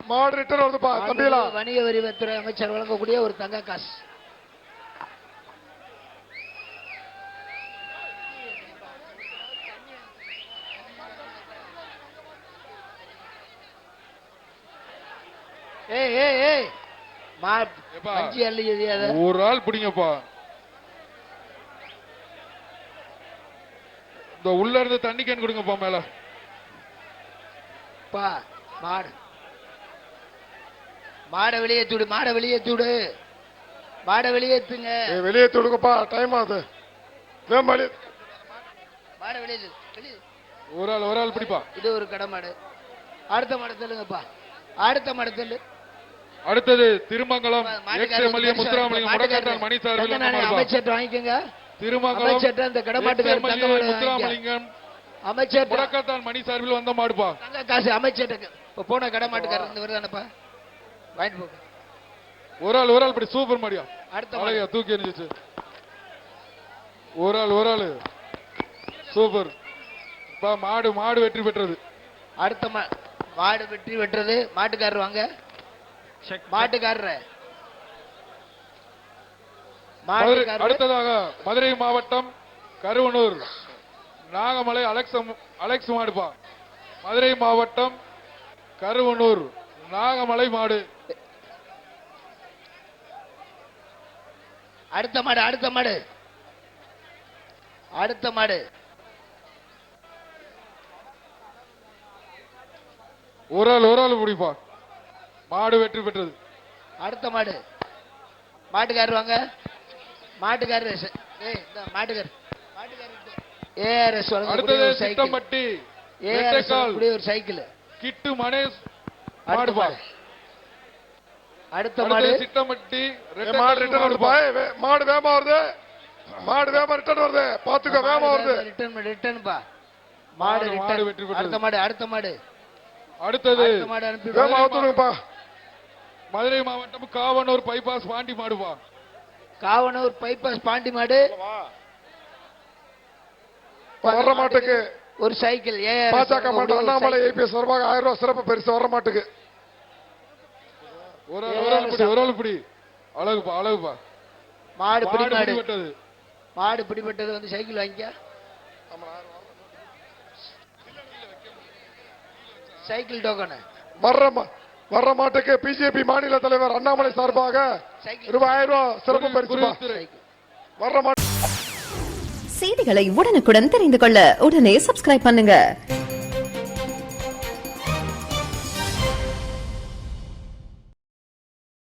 மாடு ரிட்டர்ன் வருதுப்பா தம்பிகளா. வணிக வரித்துறை அமைச்சர் வழங்கக்கூடிய ஒரு தங்க காசு. ஒரு ஆள் பிடிங்கப்பா. இந்த உள்ள இருந்து தண்ணி கேன் கொடுங்கப்பா மேல. மாடு மாட வெளியே தூடு, மாட வெளியே தூடு, மாட வெளியேத்துங்க. வெளியே தூடுங்கப்பா, டைம் ஆகுது. மாட வெளியே ஒரு ஆள் பிடிப்பா. இது ஒரு கடை மாடு. அடுத்த மாடு சொல்லுங்கப்பா. அடுத்த மாடு சொல்லு. அடுத்தது திருமங்கலம் முத்துராமலிங்கம் முடக்காட்டான் மணி சார்பில் அமைச்சர் வாங்கிக்கோங்க. திருமங்கலம் அந்த கடை மாட்டுக்கு முத்துராமலிங்கம் அமைச்சர் முடக்காட்டான் மணி சார்பில் வந்த மாடுப்பா. தங்க காசு அமைச்சருக்கு போன கடை மாட்டுக்காரர் வருதானப்பா, வாங்கிட்டு போங்க. ஒரு ஆள் படி சூப்பர் மாடியா. அடுத்த தூக்கி எறிஞ்சிச்சு. ஒரு ஆள் சூப்பர். மாடு வெற்றி பெற்றது. அடுத்த மாடு வெற்றி பெற்றது. மாட்டுக்காரர் வாங்க. மாட்டுக்காரர் அடுத்ததாக மதுரை மாவட்டம் கருவனூர் நாகமலை அலெக்ஸ் மாடுப்பா. மதுரை மாவட்டம் கருவனூர் நாகமலை மாடு. அடுத்த மாடு ஒரு ஆள் முடிப்பா. மாடு வெற்றி பெற்றது. அடுத்த மாடு மாட்டுக்காரர் வாங்க. மாட்டுக்காரர் அடுத்தது சித்தம்பட்டி ஒரு சைக்கிள் கிட்டு மணேஷ் மாடுப்பா. அடுத்த மாடு சித்தம்பட்டி மாடு ரிட்டர்ன் வருதுப்பா. மாடு வேகமா வருது. மாடு வேகமா ரிட்டர்ன் வருது. பாத்துக்கோ, வேகமா வருது. ரிட்டர்ன்பா. மாடு வெற்றி பெற்றது. அடுத்த மாடு அடுத்தது வேகமா வந்துடுங்கப்பா. மதுரை மாவட்டம் காவனூர் பைபாஸ் பாண்டி மாடுப்பா. காவனூர் பைபாஸ் பாண்டி மாடு. வர்ற மாட்டுக்கு ஒரு சைக்கிள் பாஜக மாட்டு அண்ணாமலை ஐபிஎஸ் சார்பாக 1000 ரூபாய் சிறப்பு பரிசு. வர்ற மாட்டுக்கு ஒரு ஆள் பிடி. அழகுப்பா. மாடு பிடிபட்டது. மாடு பிடிபட்டது. வந்து சைக்கிள் வாங்கிக்க. Cycle token. வர்ற மாட்டுக்கு பிஜேபி மாநில தலைவர் அண்ணாமலை சார்பாக ரூபாய் 1000 ரூபாய் சிறப்பு பரிசு. வர்ற மாட்டு செய்திகளை உடனுக்குடன் தெரிந்து கொள்ள உடனே சப்ஸ்கிரைப் பண்ணுங்க.